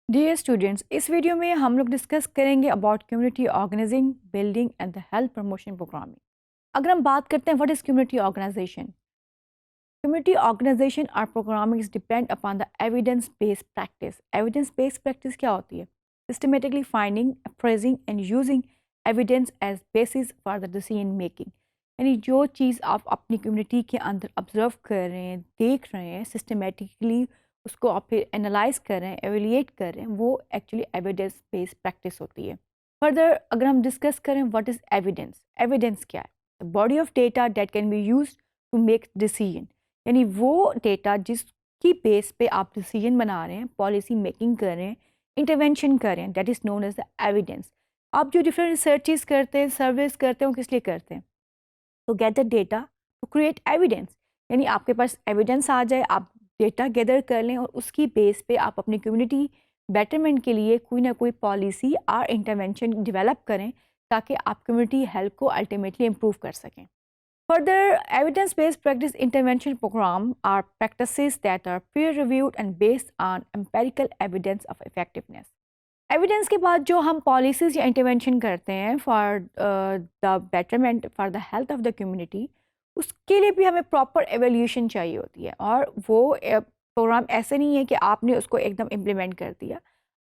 Dear students, इस video में हम लोग डिस्कस करेंगे about community organising, building and the health promotion programming. अगर हम बात करते हैं what is community organisation, community organisation और programming depend upon the evidence based practice. Evidence based practice क्या होती है? Systematically finding, appraising and using evidence as basis for the decision making. यानी जो चीज़ आप अपनी कम्युनिटी के अंदर ऑब्जर्व कर रहे हैं, देख रहे हैं, सिस्टमेटिकली उसको आप फिर एनालाइज कर रहे हैं, एवेलिएट कर रहे हैं, वो एक्चुअली एविडेंस बेस्ड प्रैक्टिस होती है। फर्दर अगर हम डिस्कस करें व्हाट इज़ एविडेंस, एविडेंस क्या है? Body of data that can be use to make decision. यानी वो डेटा जिसकी बेस पे आप डिसीजन बना रहे हैं, पॉलिसी मेकिंग कर रहे हैं, इंटरवेंशन कर रहे हैं, that is known as the evidence. आप जो डिफरेंट रिसर्चेस करते हैं, सर्वेस करते हैं, वो किस लिए करते हैं? To get the data to create evidence. यानी आपके पास एविडेंस आ जाए, आप डेटा गैदर कर लें और उसकी बेस पे आप अपनी कम्युनिटी बेटरमेंट के लिए कोई ना कोई पॉलिसी और इंटरवेंशन डेवलप करें ताकि आप कम्युनिटी हेल्थ को अल्टीमेटली इम्प्रूव कर सकें। Further, evidence-based practice intervention program are practices that are peer-reviewed and based on empirical evidence of effectiveness. Evidence के बाद जो हम पॉलिसीज या इंटरवेंशन करते हैं for the betterment for the health of the community, उसके लिए भी हमें प्रॉपर एवेल्यूशन चाहिए होती है। और वो प्रोग्राम ऐसे नहीं है कि आपने उसको एकदम इम्प्लीमेंट कर दिया,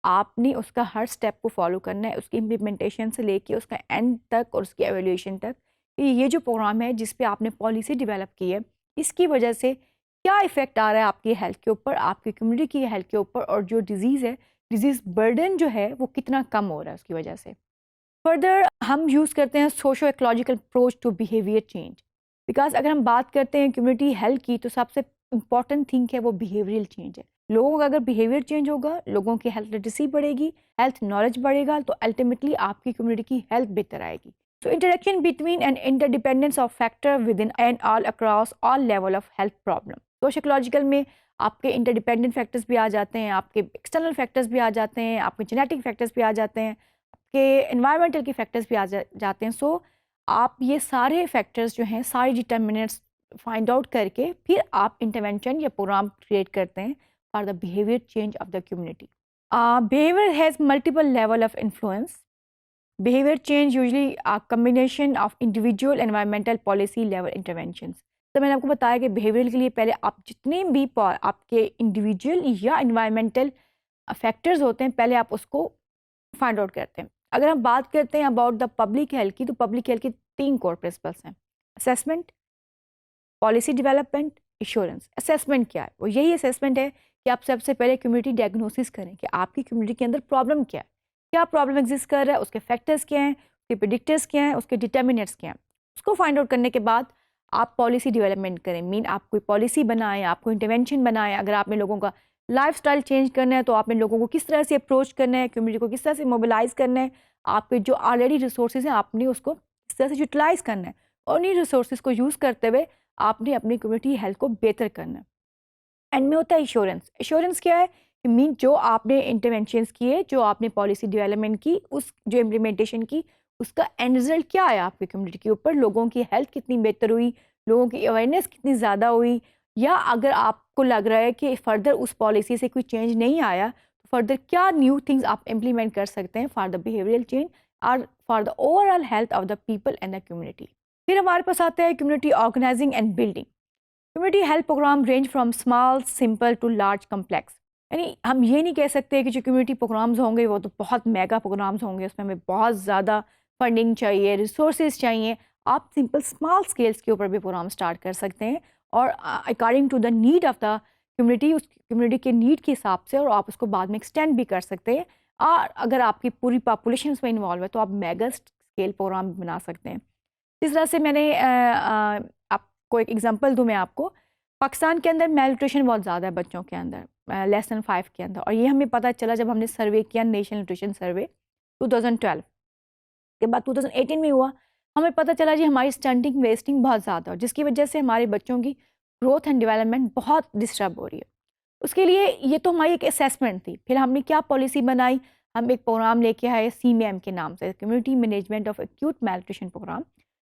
आपने उसका हर स्टेप को फॉलो करना है, उसकी इम्प्लीमेंटेशन से लेके उसका एंड तक और उसकी एवेल्यूशन तक। ये जो प्रोग्राम है जिस पे आपने पॉलिसी डेवलप की है, इसकी वजह से क्या इफ़ेक्ट आ रहा है आपकी हेल्थ के ऊपर, आपकी कम्युनिटी की हेल्थ के ऊपर, और जो डिज़ीज़ है, डिजीज़ बर्डन जो है वो कितना कम हो रहा है उसकी वजह से। फर्दर हम यूज़ करते हैं socio ecological approach to behaviour change. Because अगर हम बात करते हैं कम्युनिटी हेल्थ की, तो सबसे इंपॉर्टेंट थिंग है वो बिहेवियरल चेंज है। लोगों का अगर बिहेवियर चेंज होगा, लोगों की हेल्थ लिटरेसी बढ़ेगी, हेल्थ नॉलेज बढ़ेगा, तो अल्टीमेटली आपकी कम्युनिटी की हेल्थ बेहतर आएगी। So interaction between and interdependence of factor within and all across all level of health problem. Sociological में आपके इंटरडिपेंडेंट फैक्टर्स भी आ जाते हैं, आपके एक्सटर्नल फैक्टर्स भी आ जाते हैं, आपके जेनेटिक फैक्टर्स भी आ जाते हैं, आपके एनवायरमेंटल के फैक्टर्स भी जाते हैं। सो आप ये सारे फैक्टर्स जो हैं, सारे डिटर्मिनेंट्स फाइंड आउट करके फिर आप इंटरवेंशन या प्रोग्राम क्रिएट करते हैं for the behaviour change of the community. Behaviour has multiple level of influence. Behavior change usually a combination of individual environmental policy level interventions. तो मैंने आपको बताया कि बिहेवियर के लिए पहले आप जितने भी आपके इंडिविजुअल या इन्वायरमेंटल फैक्टर्स होते हैं, पहले आप उसको फाइंड आउट करते हैं। अगर हम बात करते हैं अबाउट द पब्लिक हेल्थ की, तो पब्लिक हेल्थ की 3 कोर प्रिंसिपल्स हैं: assessment, policy development, insurance. Assessment क्या है? वो यही असेसमेंट है कि आप सबसे पहले कम्युनिटी डायग्नोसिस करें कि आपकी कम्युनिटी के अंदर प्रॉब्लम क्या है, क्या प्रॉब्लम एग्जिस्ट कर रहा है, उसके फैक्टर्स क्या हैं, उसके प्रिडिक्टर्स क्या हैं, उसके डिटर्मिनेंट्स क्या हैं। उसको फाइंड आउट करने के बाद आप पॉलिसी डेवलपमेंट करें। मीन आप कोई पॉलिसी बनाएं, आप कोई इंटरवेंशन बनाएं। अगर आपने लोगों का लाइफस्टाइल चेंज करना है, तो आपने लोगों को किस तरह से अप्रोच करना है, कम्युनिटी को किस तरह से मोबिलाइज करना है, आपके जो ऑलरेडी रिसोर्सेज हैं आपने उसको किस तरह से यूटिलाइज करना है, और उन्हीं रिसोर्सेज को यूज़ करते हुए आपने अपनी कम्युनिटी हेल्थ को बेहतर करना है। एंड में होता है इंश्योरेंस। इंश्योरेंस क्या है? मीन जो आपने इंटरवेंशंस किए, जो आपने पॉलिसी डेवलपमेंट की, उस जो इम्प्लीमेंटेशन की, उसका एंड रिजल्ट क्या आया आपकी कम्युनिटी के ऊपर, लोगों की हेल्थ कितनी बेहतर हुई, लोगों की अवेयरनेस कितनी ज़्यादा हुई, या अगर आपको लग रहा है कि फ़र्दर उस पॉलिसी से कोई चेंज नहीं आया, तो फर्दर क्या न्यू थिंग्स आप इम्प्लीमेंट कर सकते हैं फॉर द बिहेवियरल चेंज और for the overall health of the people and the community. फिर हमारे पास आता है community organising and building. Community health programme range from small simple to large complex. यानी हम ये नहीं कह सकते कि जो कम्युनिटी प्रोग्राम्स होंगे वो तो बहुत मेगा प्रोग्राम्स होंगे, उसमें हमें बहुत ज़्यादा फंडिंग चाहिए, रिसोर्सेज चाहिए। आप सिंपल स्मॉल स्केल्स के ऊपर भी प्रोग्राम स्टार्ट कर सकते हैं, और according to the need of the community, उस कम्युनिटी के नीड के हिसाब से, और आप उसको बाद में एक्सटेंड भी कर सकते हैं। और अगर आपकी पूरी पॉपुलेशन उसमें इन्वॉल्व है, तो आप मेगा स्केल प्रोग्राम बना सकते हैं। इस तरह से मैंने आपको एक एग्जांपल दूं मैं आपको। पाकिस्तान के अंदर मेल न्यूट्रिशन बहुत ज़्यादा है बच्चों के अंदर, लेस दैन 5 के अंदर, और ये हमें पता चला जब हमने सर्वे किया, नेशनल न्यूट्रिशन सर्वे 2012 के बाद 2018 में हुआ। हमें पता चला जी हमारी स्टंटिंग वेस्टिंग बहुत ज़्यादा है, जिसकी वजह से हमारे बच्चों की ग्रोथ एंड डेवलपमेंट बहुत डिस्टर्ब हो रही है। उसके लिए ये तो हमारी एक असेसमेंट थी। फिर हमने क्या पॉलिसी बनाई, हम एक प्रोग्राम लेके आए CMAM के नाम से, community management of acute male nutrition programme,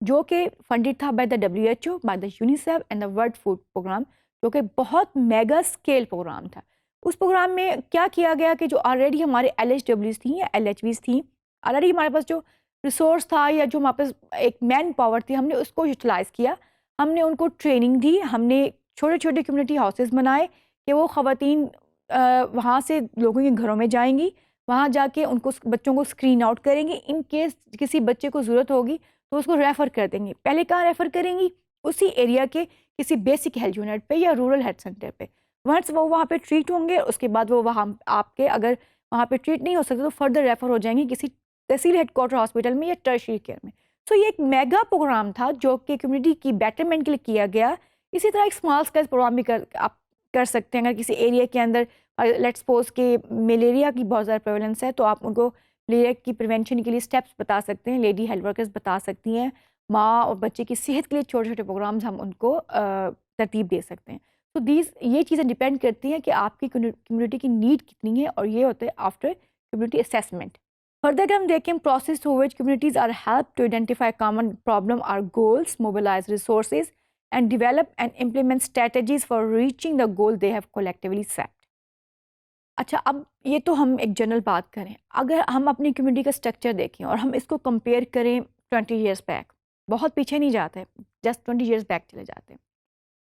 जो कि फंडेड था by the WHO, by the UNICEF and the world food programme, जो कि बहुत मेगा स्केल प्रोग्राम था। उस प्रोग्राम में क्या किया गया कि जो ऑलरेडी हमारे LHWs थी या LHVs थी, ऑलरेडी हमारे पास जो रिसोर्स था या जो हमारे पास एक मैन पावर थी, हमने उसको यूटिलाइज़ किया। हमने उनको ट्रेनिंग दी, हमने छोटे छोटे कम्युनिटी हाउसेस बनाए कि वो ख़वातीन वहाँ से लोगों के घरों में जाएंगी, वहाँ जाके उनको बच्चों को स्क्रीन आउट करेंगी। इन केस किसी बच्चे को ज़रूरत होगी तो उसको रेफ़र कर देंगी। पहले कहाँ रेफ़र करेंगी? उसी एरिया के किसी बेसिक हेल्थ यूनिट पे या रूरल हेल्थ सेंटर पे। वंस वो वहाँ पे ट्रीट होंगे, उसके बाद वो वहाँ आपके अगर वहाँ पे ट्रीट नहीं हो सकते तो फर्दर रेफ़र हो जाएंगे किसी तहसील हेडक्वार्टर हॉस्पिटल में या टर्शियरी केयर में। सो ये एक मेगा प्रोग्राम था जो कि कम्युनिटी की बेटरमेंट के लिए किया गया। इसी तरह एक स्मॉल स्केल प्रोग्राम भी आप कर सकते हैं। अगर किसी एरिया के अंदर लेट्स सपोज कि मलेरिया की बहुत ज़्यादा प्रेवलेंस है, तो आप उनको मलेरिया की प्रिवेंशन के लिए स्टेप्स बता सकते हैं, लेडी हेल्थ वर्कर्स बता सकती हैं। माँ और बच्चे की सेहत के लिए छोटे छोटे प्रोग्राम्स हम उनको तरतीब दे सकते हैं। तो ये चीज़ें डिपेंड करती हैं कि आपकी कम्युनिटी की नीड कितनी है, और ये होते हैं आफ्टर कम्युनिटी असेसमेंट। फर्दर अगर हम देखें, process through which communities are help to identify common problem or goals, mobilise resources and develop and implement strategies for reaching the goal they have collectively set. अच्छा, अब ये तो हम एक general बात करें। अगर हम अपनी कम्युनिटी का स्ट्रक्चर देखें और हम इसको कंपेयर करें 20 ईयर्स बैक, बहुत पीछे नहीं जाते, जस्ट 20 ईयर्स बैक चले जाते हैं।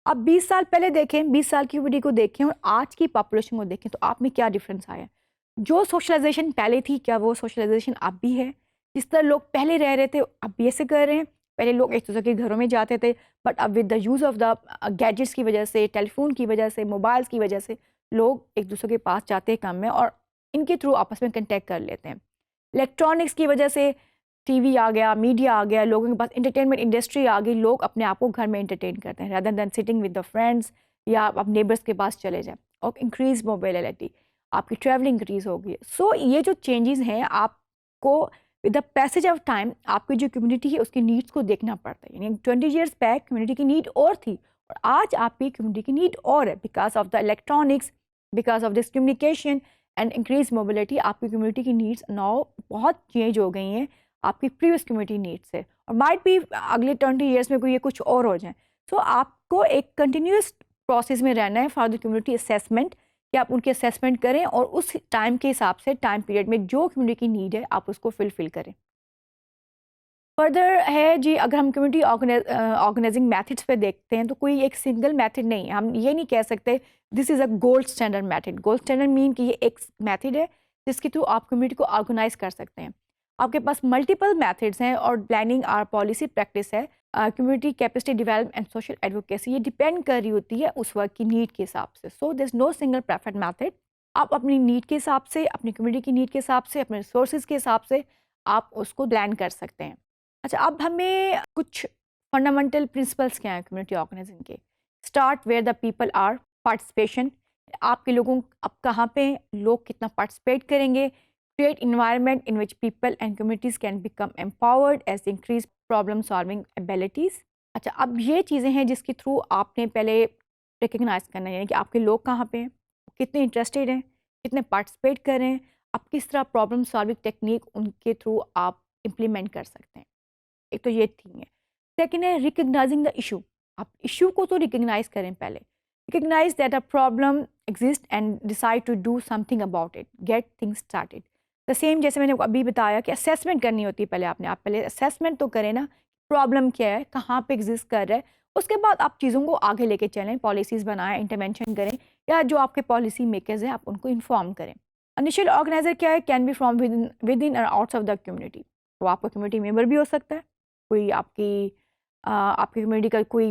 अब 20 साल पहले देखें, 20 साल की कम्युनिटी को देखें और आज की पॉपुलेशन को देखें, तो आप में क्या डिफरेंस आया? जो सोशलाइजेशन पहले थी, क्या वो सोशलाइजेशन अब भी है? जिस तरह लोग पहले रह रहे थे, अब भी ऐसे कर रहे हैं? पहले लोग एक दूसरे के घरों में जाते थे, बट अब with the use of the gadgets की वजह से, टेलीफोन की वजह से, मोबाइल्स की वजह से लोग एक दूसरे के पास जाते हैं काम में और इनके थ्रू आपस में कंटेक्ट कर लेते हैं। इलेक्ट्रॉनिक्स की वजह से टीवी आ गया, मीडिया आ गया, लोगों के पास इंटरटेनमेंट इंडस्ट्री आ गई, लोग अपने आप को घर में इंटरटेन करते हैं rather than sitting with the friends या आप नेबर्स के पास चले जाएं। और इंक्रीज मोबिलिटी, आपकी ट्रैवलिंग इंक्रीज होगी। सो ये जो चेंजेस हैं, आपको with the passage of time आपकी जो कम्युनिटी है उसकी नीड्स को देखना पड़ता है। यानी 20 ईयर्स बैक कम्युनिटी की नीड और थी और आज आपकी कम्युनिटी की नीड और है। Because of the electronics, because of this communication and increase mobility, आपकी कम्युनिटी की नीड्स नाउ बहुत चेंज हो गई हैं आपकी प्रीवियस कम्युनिटी नीड्स से, और माइट भी अगले 20 ईयर्स में कोई ये कुछ और हो जाए। सो आपको एक कंटिन्यूस प्रोसेस में रहना है फॉर द कम्युनिटी असेसमेंट, कि आप उनकी असेसमेंट करें और उस टाइम के हिसाब से, टाइम पीरियड में जो कम्युनिटी की नीड है आप उसको फिल करें। फर्दर है जी, अगर हम कम्युनिटी ऑर्गेनाइजिंग मेथड्स पे देखते हैं तो कोई एक सिंगल मेथड नहीं है। हम ये नहीं कह सकते this is a gold standard method. Gold standard mean कि ये एक मेथड है जिसके थ्रू आप कम्युनिटी को ऑर्गेनाइज कर सकते हैं। आपके पास मल्टीपल मेथड्स हैं और प्लानिंग और पॉलिसी प्रैक्टिस है। Community capacity development and social advocacy ये डिपेंड कर रही होती है उस वक्त की नीड के हिसाब से। So this no single preferred method. आप अपनी नीड के हिसाब से, अपनी कम्युनिटी की नीड के हिसाब से, अपने रिसोर्सेज के हिसाब से आप उसको प्लान कर सकते हैं। अच्छा, अब हमें कुछ फंडामेंटल प्रिंसिपल्स क्या हैं कम्युनिटी ऑर्गेनाइजिंग के। Start where the people are, participation, आपके लोगों अब कहाँ पे हैं, लोग कितना पार्टिसिपेट करेंगे। Create environment in which people and communities can become empowered as increase problem solving abilities. अच्छा, अब ये चीज़ें हैं जिसके थ्रू आपने पहले रिकग्नाइज करना है, यानी कि आपके लोग कहाँ पे हैं, कितने इंटरेस्टेड हैं, कितने पार्टिसिपेट कर रहे हैं, आप किस तरह प्रॉब्लम सॉल्विंग टेक्निक उनके थ्रू आप इम्प्लीमेंट कर सकते हैं। एक तो ये थी है। सेकेंड है रिकग्नाइजिंग द इशू। आप इशू को तो रिकग्नाइज करें पहले। Recognise that a problem exist and decide to do something about it, get things started. The same जैसे मैंने अभी बताया कि असेसमेंट करनी होती है पहले आपने, आप पहले असेसमेंट तो करें ना, प्रॉब्लम क्या है, कहाँ पे एग्जिस्ट कर रहा है। उसके बाद आप चीज़ों को आगे लेके चलें, पॉलिसीज़ बनाएं, इंटरवेंशन करें, या जो आपके पॉलिसी मेकर्स हैं आप उनको इन्फॉर्म करें। इनिशियल ऑर्गेनाइजर क्या है, can be from with in और आउट्स ऑफ द कम्युनिटी। तो आपका कम्युनिटी मेंबर भी हो सकता है, कोई आपकी कम्युनिटी का कोई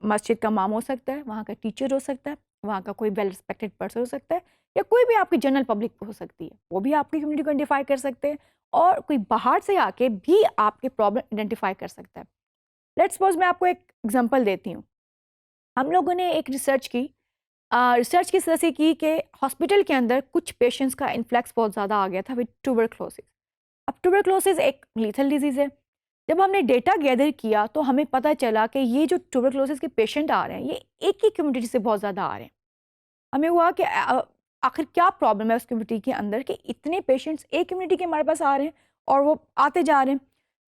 मस्जिद का इमाम हो सकता है, वहाँ का टीचर हो सकता है, वहाँ का कोई वेल रिस्पेक्टेड पर्सन हो सकता है, या कोई भी आपकी जनरल पब्लिक हो सकती है, वो भी आपकी कम्युनिटी को आइडेंटिफाई कर सकते हैं। और कोई बाहर से आके भी आपके प्रॉब्लम आइडेंटिफाई कर सकता है। लेट्स सपोज मैं आपको एक एग्जांपल देती हूँ। हम लोगों ने एक रिसर्च की, रिसर्च किस तरह से की कि हॉस्पिटल के अंदर कुछ पेशेंट्स का इन्फ्लक्स बहुत ज़्यादा आ गया था विद ट्यूबरक्लोसिस। अब ट्यूबरक्लोसिस एक लीथल डिजीज़ है। जब हमने डेटा गैदर किया तो हमें पता चला कि ये जो ट्यूबरक्लोसिस के पेशेंट आ रहे हैं, ये एक ही कम्युनिटी से बहुत ज़्यादा आ रहे हैं। हमें हुआ कि आखिर क्या प्रॉब्लम है उस कम्युनिटी के अंदर कि इतने पेशेंट्स एक कम्युनिटी के हमारे पास आ रहे हैं और वो आते जा रहे हैं।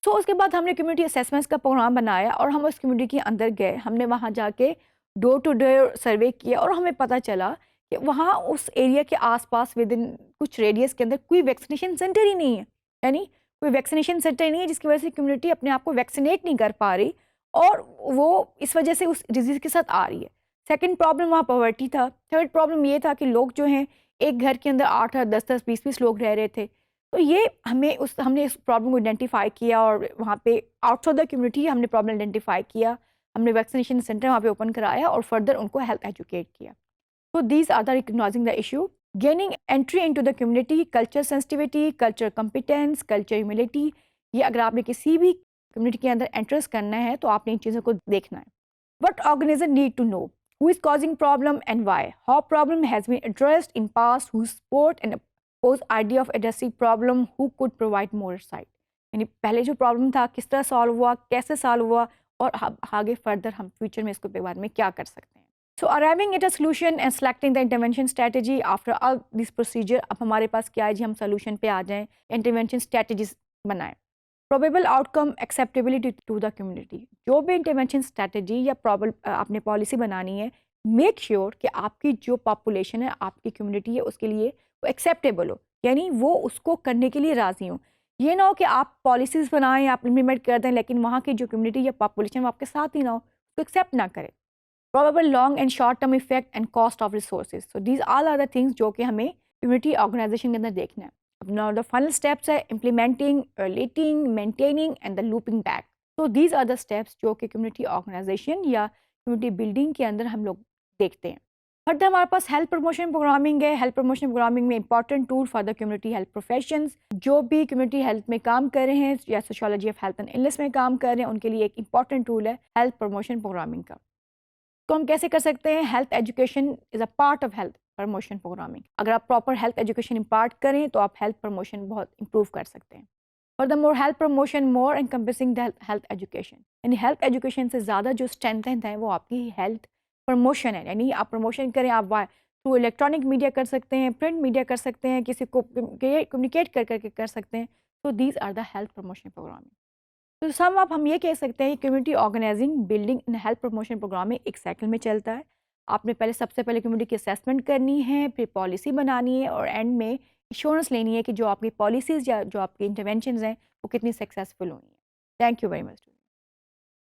सो उसके बाद हमने कम्युनिटी असेसमेंट्स का प्रोग्राम बनाया और हम उस कम्युनिटी के अंदर गए। हमने वहाँ जाके डोर टू डोर सर्वे किया और हमें पता चला कि वहाँ उस एरिया के आसपास विद इन कुछ रेडियस के अंदर कोई वैक्सीनेशन सेंटर ही नहीं है, यानी कोई वैक्सीनेशन सेंटर नहीं है, जिसकी वजह से कम्युनिटी अपने आप को वैक्सीनेट नहीं कर पा रही और वो इस वजह से उस डिजीज़ के साथ आ रही है। सेकंड प्रॉब्लम वहाँ पॉवर्टी था। थर्ड प्रॉब्लम ये था कि लोग जो हैं एक घर के अंदर 8-8, 10-10, 20-20 लोग रह रहे थे। तो ये हमने इस प्रॉब्लम को आइडेंटिफाई किया और वहाँ पे आउट ऑफ द कम्युनिटी हमने प्रॉब्लम आइडेंटिफाई किया। हमने वैक्सीनेशन सेंटर वहाँ पे ओपन कराया और फर्दर उनको हेल्थ एजुकेट किया। So these are the recognizing the issue, gaining entry into the community, culture sensitivity, culture competence, culture humility। ये अगर आपने किसी भी कम्युनिटी के अंदर एंट्रेंस करना है तो आपने इन चीज़ों को देखना है। What organizer need to know? Who is causing problem and why? How problem has been addressed in past? Who support and oppose idea of addressing problem? Who could provide more insight? यानी पहले जो problem था किस तरह solve हुआ, कैसे solve हुआ और आगे फर्दर हम फ्यूचर में इसको बारे में क्या कर सकते हैं। So arriving at a solution and selecting the intervention strategy after all this procedure, अब हमारे पास क्या है जी, हम सोल्यूशन पे आ जाएं, इंटरवेंशन स्ट्रेटजीज बनाएं। Probable outcome acceptability to the community, जो भी इंटरवेंशन स्ट्रेटजी या आपने पॉलिसी बनानी है, मेक श्योर कि आपकी जो पॉपुलेशन है, आपकी कम्युनिटी है, उसके लिए वो एक्सेप्टेबल हो, यानी वो उसको करने के लिए राज़ी हो। ये ना हो कि आप पॉलिसीज़ बनाएं, आप इम्प्लीमेंट कर दें, लेकिन वहाँ की जो कम्युनिटी या पॉपुलेशन वो आपके साथ ही ना हो, तो एक्सेप्ट ना करें। probable long and short term effect and cost of resources, so these all are the things जो कि हमें community organization के अंदर देखना है। अब now the final steps है implementing, relating, maintaining and the looping back। so these are the steps जो कि community organization या community building के अंदर हम लोग देखते हैं। फर्दर हमारे पास हेल्थ प्रमोशन प्रोग्रामिंग है। हेल्थ प्रमोशन प्रोग्रामिंग में important tool for the community health professions, जो भी कम्युनिटी हेल्थ में काम कर रहे हैं या sociology of health and illness में काम कर रहे हैं, उनके लिए एक इंपॉर्टेंट टूल है हेल्थ प्रमोशन प्रोग्रामिंग का। तो हम कैसे कर सकते हैं? Health education is a part of health promotion programming. अगर आप प्रॉपर हेल्थ एजुकेशन इम्पार्ट करें तो आप हेल्थ प्रमोशन बहुत इंप्रूव कर सकते हैं। For the more health promotion more encompassing the health education, यानी हेल्थ एजुकेशन से ज़्यादा जो स्ट्रेंथ है वो आपकी हेल्थ प्रमोशन है। यानी आप प्रमोशन करें, आप थ्रू इलेक्ट्रॉनिक मीडिया कर सकते हैं, प्रिंट मीडिया कर सकते हैं, किसी को कम्युनिकेट कर करके कर सकते हैं। तो these are the health promotion programming. तो सम अप हम ये कह सकते हैं कि community organising, building and health promotion programme में एक साइकिल में चलता है। आपने सबसे पहले कम्युनिटी की असेसमेंट करनी है, फिर पॉलिसी बनानी है और एंड में इंश्योरेंस लेनी है कि जो आपकी पॉलिसीज़ या जो आपकी इंटरवेंशंस हैं वो कितनी सक्सेसफुल हुई हैं। Thank you very much.